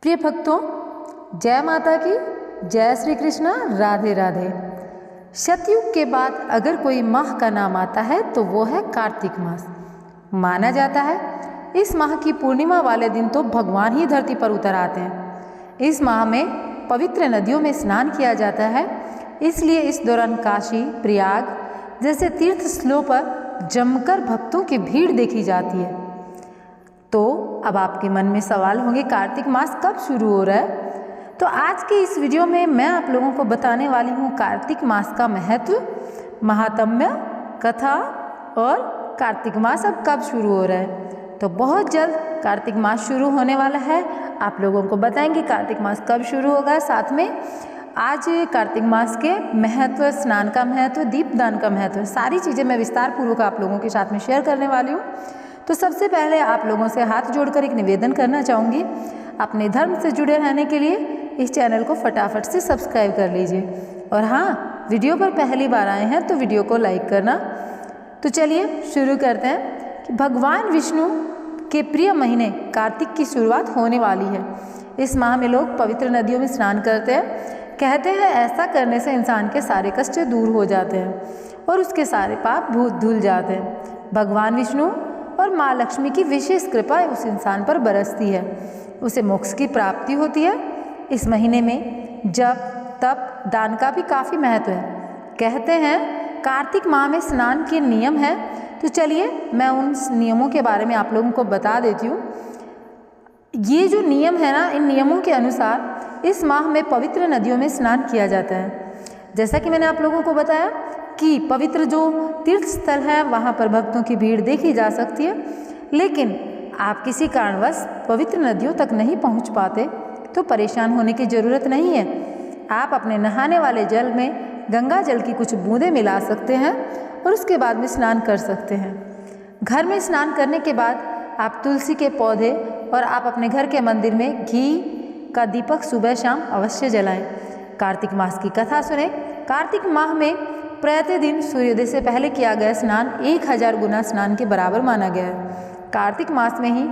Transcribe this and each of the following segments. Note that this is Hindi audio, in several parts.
प्रिय भक्तों, जय माता की, जय श्री कृष्णा, राधे राधे। सतयुग के बाद अगर कोई माह का नाम आता है तो वो है कार्तिक मास। माना जाता है इस माह की पूर्णिमा वाले दिन तो भगवान ही धरती पर उतर आते हैं। इस माह में पवित्र नदियों में स्नान किया जाता है, इसलिए इस दौरान काशी, प्रयाग जैसे तीर्थ स्थलों पर जमकर भक्तों की भीड़ देखी जाती है। तो अब आपके मन में सवाल होंगे, कार्तिक मास कब शुरू हो रहा है? तो आज के इस वीडियो में मैं आप लोगों को बताने वाली हूँ कार्तिक मास का महत्व, महात्म्य, कथा और कार्तिक मास अब कब शुरू हो रहा है। तो बहुत जल्द कार्तिक मास शुरू होने वाला है। आप लोगों को बताएंगे कार्तिक मास कब शुरू होगा। साथ में आज कार्तिक मास के महत्व, स्नान का महत्व, दीपदान का महत्व, सारी चीज़ें मैं विस्तार पूर्वक आप लोगों के साथ में शेयर करने वाली हूँ। तो सबसे पहले आप लोगों से हाथ जोड़कर एक निवेदन करना चाहूँगी, अपने धर्म से जुड़े रहने के लिए इस चैनल को फटाफट से सब्सक्राइब कर लीजिए। और हाँ, वीडियो पर पहली बार आए हैं तो वीडियो को लाइक करना। तो चलिए शुरू करते हैं कि भगवान विष्णु के प्रिय महीने कार्तिक की शुरुआत होने वाली है। इस माह में लोग पवित्र नदियों में स्नान करते हैं। कहते हैं ऐसा करने से इंसान के सारे कष्ट दूर हो जाते हैं और उसके सारे पाप धुल जाते हैं। भगवान विष्णु और माँ लक्ष्मी की विशेष कृपा उस इंसान पर बरसती है, उसे मोक्ष की प्राप्ति होती है। इस महीने में जप, तप, दान का भी काफ़ी महत्व है। कहते हैं कार्तिक माह में स्नान के नियम है। तो चलिए मैं उन नियमों के बारे में आप लोगों को बता देती हूँ। ये जो नियम है ना, इन नियमों के अनुसार इस माह में पवित्र नदियों में स्नान किया जाता है। जैसा कि मैंने आप लोगों को बताया कि पवित्र जो तीर्थ स्थल है वहाँ पर भक्तों की भीड़ देखी जा सकती है, लेकिन आप किसी कारणवश पवित्र नदियों तक नहीं पहुँच पाते तो परेशान होने की ज़रूरत नहीं है। आप अपने नहाने वाले जल में गंगा जल की कुछ बूंदें मिला सकते हैं और उसके बाद में स्नान कर सकते हैं। घर में स्नान करने के बाद आप तुलसी के पौधे और आप अपने घर के मंदिर में घी का दीपक सुबह शाम अवश्य जलाएं। कार्तिक मास की कथा सुने। कार्तिक माह में प्रतिदिन सूर्योदय से पहले किया गया स्नान 1000 गुना स्नान के बराबर माना गया है। कार्तिक मास में ही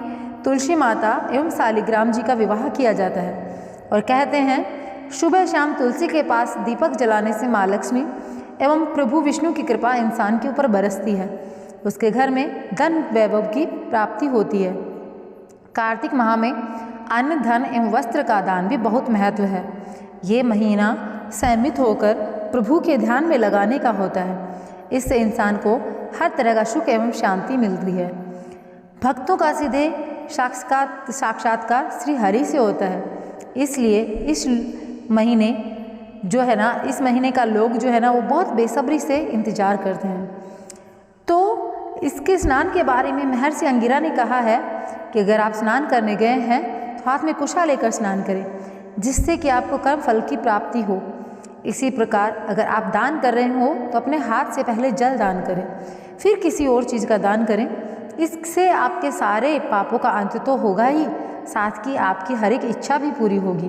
तुलसी माता एवं शालिग्राम जी का विवाह किया जाता है और कहते हैं सुबह शाम तुलसी के पास दीपक जलाने से माँ लक्ष्मी एवं प्रभु विष्णु की कृपा इंसान के ऊपर बरसती है, उसके घर में धन वैभव की प्राप्ति होती है। कार्तिक माह में अन्न, धन एवं वस्त्र का दान भी बहुत महत्व है। ये महीना संयमित होकर प्रभु के ध्यान में लगाने का होता है। इससे इंसान को हर तरह का सुख एवं शांति मिलती है। भक्तों का सीधे साक्षात्कार श्री हरि से होता है, इसलिए इस महीने जो है ना, इस महीने का लोग जो है ना वो बहुत बेसब्री से इंतजार करते हैं। तो इसके स्नान के बारे में महर्षि अंगिरा ने कहा है कि अगर आप स्नान करने गए हैं तो हाथ में कुशा लेकर स्नान करें, जिससे कि आपको कर्म फल की प्राप्ति हो। इसी प्रकार अगर आप दान कर रहे हो तो अपने हाथ से पहले जल दान करें, फिर किसी और चीज़ का दान करें। इससे आपके सारे पापों का अंत तो होगा ही, साथ ही आपकी हर एक इच्छा भी पूरी होगी।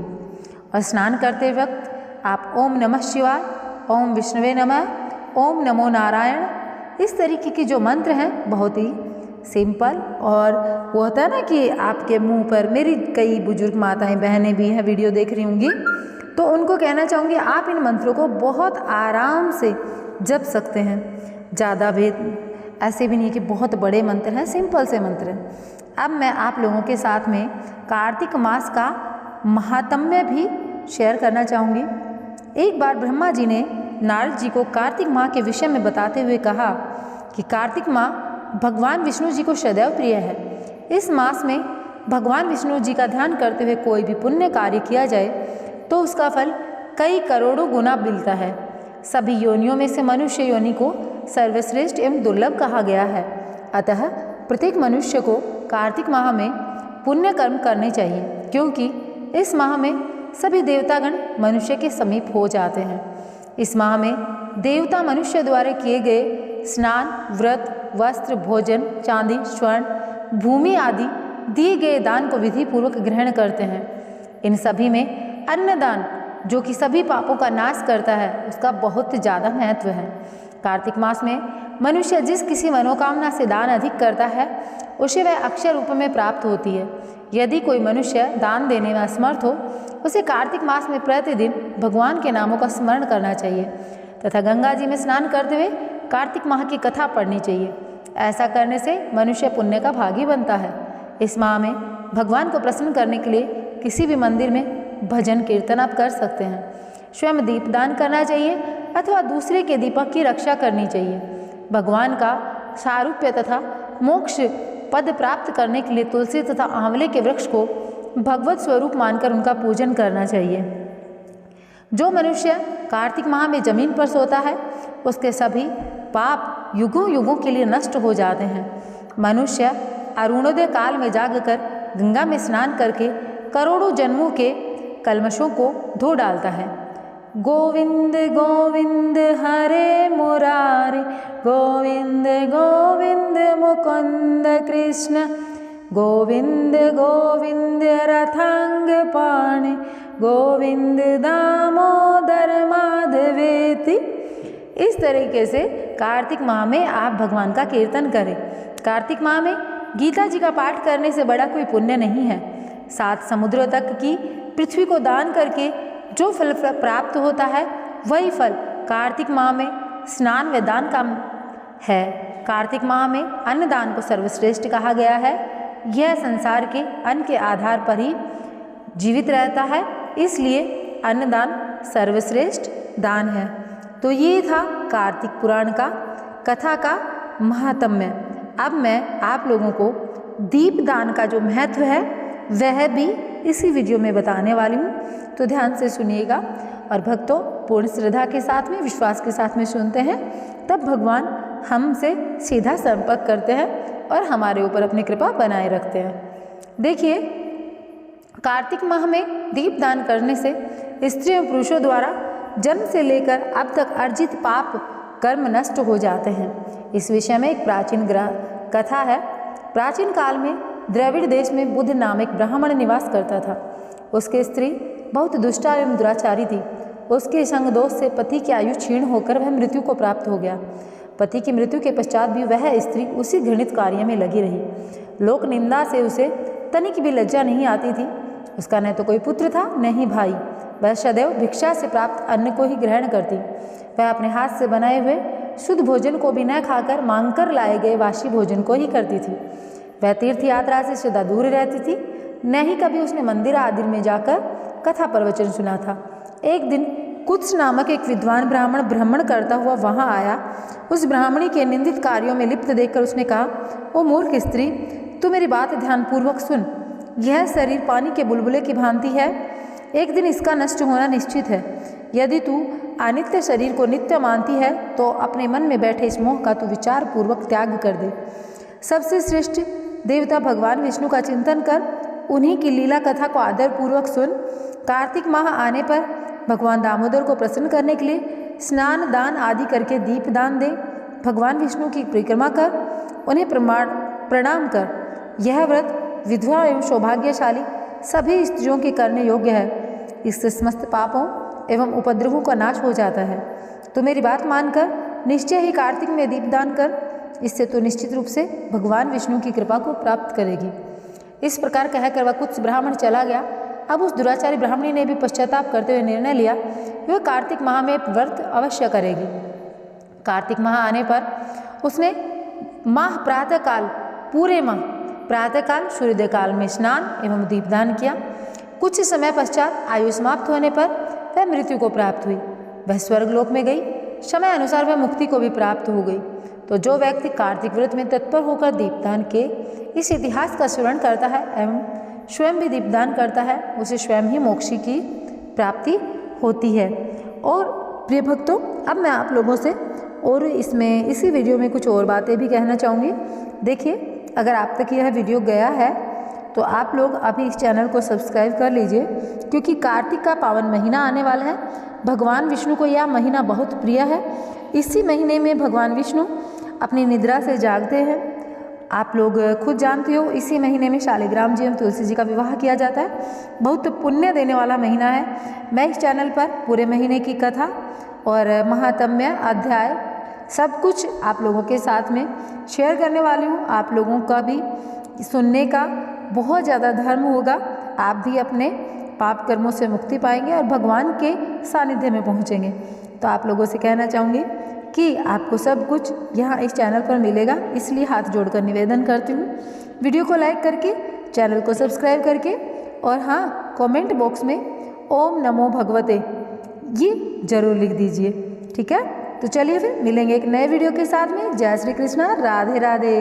और स्नान करते वक्त आप ओम नमः शिवाय, ओम विष्णुवे नमः, ओम नमो नारायण, इस तरीके के जो मंत्र हैं बहुत ही सिंपल, और वो होता है ना कि आपके मुंह पर, मेरी कई बुजुर्ग माताएं बहनें भी हैं वीडियो देख रही होंगी, तो उनको कहना चाहूँगी आप इन मंत्रों को बहुत आराम से जप सकते हैं। ज़्यादा भेद ऐसे भी नहीं कि बहुत बड़े मंत्र हैं, सिंपल से मंत्र हैं। अब मैं आप लोगों के साथ में कार्तिक मास का महात्म्य भी शेयर करना चाहूँगी। एक बार ब्रह्मा जी ने नारद जी को कार्तिक माह के विषय में बताते हुए कहा कि कार्तिक माह भगवान विष्णु जी को सदैव प्रिय है। इस मास में भगवान विष्णु जी का ध्यान करते हुए कोई भी पुण्य कार्य किया जाए तो उसका फल कई करोड़ों गुना मिलता है। सभी योनियों में से मनुष्य योनि को सर्वश्रेष्ठ एवं दुर्लभ कहा गया है। अतः प्रत्येक मनुष्य को कार्तिक माह में पुण्य कर्म करने चाहिए, क्योंकि इस माह में सभी देवतागण मनुष्य के समीप हो जाते हैं। इस माह में देवता मनुष्य द्वारा किए गए स्नान, व्रत, वस्त्र, भोजन, चांदी, स्वर्ण, भूमि आदि दिए गए दान को विधि पूर्वक ग्रहण करते हैं। इन सभी में अन्नदान, जो कि सभी पापों का नाश करता है, उसका बहुत ज़्यादा महत्व है। कार्तिक मास में मनुष्य जिस किसी मनोकामना से दान अधिक करता है उसे वह अक्षय रूप में प्राप्त होती है। यदि कोई मनुष्य दान देने में असमर्थ हो, उसे कार्तिक मास में प्रतिदिन भगवान के नामों का स्मरण करना चाहिए तथा गंगा जी में स्नान करते हुए कार्तिक माह की कथा पढ़नी चाहिए। ऐसा करने से मनुष्य पुण्य का भागी बनता है। इस माह में भगवान को प्रसन्न करने के लिए किसी भी मंदिर में भजन कीर्तन आप कर सकते हैं। स्वयं दीपदान करना चाहिए अथवा दूसरे के दीपक की रक्षा करनी चाहिए। भगवान का सारूप्य तथा मोक्ष पद प्राप्त करने के लिए तुलसी तथा आंवले के वृक्ष को भगवत स्वरूप मानकर उनका पूजन करना चाहिए। जो मनुष्य कार्तिक माह में जमीन पर सोता है उसके सभी पाप युगों युगों के लिए नष्ट हो जाते हैं। मनुष्य अरुणोदय काल में जागकर गंगा में स्नान करके करोड़ों जन्मों के कल्मशों को धो डालता है। गोविंद गोविंद हरे मुरारे, गोविंद गोविंद मुकुंद कृष्ण, गोविंद गोविंद रथांग पाणे, गोविंद दामोदर माधवेति। इस तरीके से कार्तिक माह में आप भगवान का कीर्तन करें। कार्तिक माह में गीता जी का पाठ करने से बड़ा कोई पुण्य नहीं है। 7 समुद्रों तक की पृथ्वी को दान करके जो फल प्राप्त होता है वही फल कार्तिक माह में स्नान व दान का है। कार्तिक माह में अन्नदान को सर्वश्रेष्ठ कहा गया है। यह संसार के अन्न के आधार पर ही जीवित रहता है, इसलिए अन्नदान सर्वश्रेष्ठ दान है। तो ये था कार्तिक पुराण का कथा का महात्म्य। अब मैं आप लोगों को दीपदान का जो महत्व है वह भी इसी वीडियो में बताने वाली हूँ, तो ध्यान से सुनिएगा। और भक्तों, पूर्ण श्रद्धा के साथ में, विश्वास के साथ में सुनते हैं, तब भगवान हमसे सीधा संपर्क करते हैं और हमारे ऊपर अपनी कृपा बनाए रखते हैं। देखिए, कार्तिक माह में दीपदान करने से स्त्रियों और पुरुषों द्वारा जन्म से लेकर अब तक अर्जित पाप कर्म नष्ट हो जाते हैं। इस विषय में एक प्राचीन कथा है। प्राचीन काल में द्रविड़ देश में बुद्ध नाम एक ब्राह्मण निवास करता था। उसकी स्त्री बहुत दुष्टा एवं दुराचारी थी। उसके संग दोष से पति की आयु क्षीण होकर वह मृत्यु को प्राप्त हो गया। पति की मृत्यु के पश्चात भी वह स्त्री उसी घृणित कार्य में लगी रही। लोक निंदा से उसे तनिक भी लज्जा नहीं आती थी। उसका न तो कोई पुत्र था न ही भाई। वह सदैव भिक्षा से प्राप्त अन्न को ही ग्रहण करती। वह अपने हाथ से बनाए हुए शुद्ध भोजन को भी न खाकर मांगकर लाए गए वासी भोजन को ही करती थी। वह तीर्थ यात्रा से सदा दूर रहती थी, न ही कभी उसने मंदिर आदि में जाकर कथा प्रवचन सुना था। एक दिन कुत्स नामक एक विद्वान ब्राह्मण भ्रमण करता हुआ वहां आया। उस ब्राह्मणी के निंदित कार्यों में लिप्त देखकर उसने कहा, ओ मूर्ख स्त्री, तू मेरी बात ध्यानपूर्वक सुन। यह शरीर पानी के बुलबुले की भांति है। एक दिन इसका नष्ट होना निश्चित है। यदि तू अनित्य शरीर को नित्य मानती है तो अपने मन में बैठे इस मोह का तू विचार पूर्वक त्याग कर दे। सबसे श्रेष्ठ देवता भगवान विष्णु का चिंतन कर उन्हीं की लीला कथा को आदरपूर्वक सुन। कार्तिक माह आने पर भगवान दामोदर को प्रसन्न करने के लिए स्नान दान आदि करके दीप दान दे। भगवान विष्णु की परिक्रमा कर उन्हें प्रणाम कर। यह व्रत विधवा एवं सौभाग्यशाली सभी स्त्रियों के करने योग्य है। इससे समस्त पापों एवं उपद्रवों का नाश हो जाता है। तो मेरी बात मानकर निश्चय ही कार्तिक में दीपदान कर। इससे तो निश्चित रूप से भगवान विष्णु की कृपा को प्राप्त करेगी। इस प्रकार कहकर वह कुछ ब्राह्मण चला गया। अब उस दुराचारी ब्राह्मणी ने भी पश्चाताप करते हुए निर्णय लिया वह कार्तिक माह में व्रत अवश्य करेगी। कार्तिक माह आने पर उसने माह प्रातःकाल पूरे माह प्रातःकाल सूर्योदय काल में स्नान एवं दीपदान किया। कुछ समय पश्चात आयु समाप्त होने पर वह मृत्यु को प्राप्त हुई। वह स्वर्गलोक में गई। समय अनुसार वह मुक्ति को भी प्राप्त हो गई। तो जो व्यक्ति कार्तिक व्रत में तत्पर होकर दीपदान के इस इतिहास का स्मरण करता है एवं स्वयं भी दीपदान करता है, उसे स्वयं ही मोक्ष की प्राप्ति होती है। और प्रिय भक्तों, अब मैं आप लोगों से और इसी वीडियो में कुछ और बातें भी कहना चाहूँगी। देखिए, अगर आप तक यह वीडियो गया है तो आप लोग अभी इस चैनल को सब्सक्राइब कर लीजिए, क्योंकि कार्तिक का पावन महीना आने वाला है। भगवान विष्णु को यह महीना बहुत प्रिय है। इसी महीने में भगवान विष्णु अपनी निद्रा से जागते हैं। आप लोग खुद जानते हो, इसी महीने में शालिग्राम जी एवं तुलसी जी का विवाह किया जाता है। बहुत पुण्य देने वाला महीना है। मैं इस चैनल पर पूरे महीने की कथा और महात्म्य अध्याय सब कुछ आप लोगों के साथ में शेयर करने वाली हूँ। आप लोगों का भी सुनने का बहुत ज़्यादा धर्म होगा, आप भी अपने पाप कर्मों से मुक्ति पाएंगे और भगवान के सानिध्य में पहुँचेंगे। तो आप लोगों से कहना चाहूँगी कि आपको सब कुछ यहाँ इस चैनल पर मिलेगा, इसलिए हाथ जोड़कर निवेदन करती हूँ, वीडियो को लाइक करके, चैनल को सब्सक्राइब करके, और हाँ, कमेंट बॉक्स में ओम नमो भगवते ये जरूर लिख दीजिए। ठीक है, तो चलिए फिर मिलेंगे एक नए वीडियो के साथ में। जय श्री कृष्णा, राधे राधे।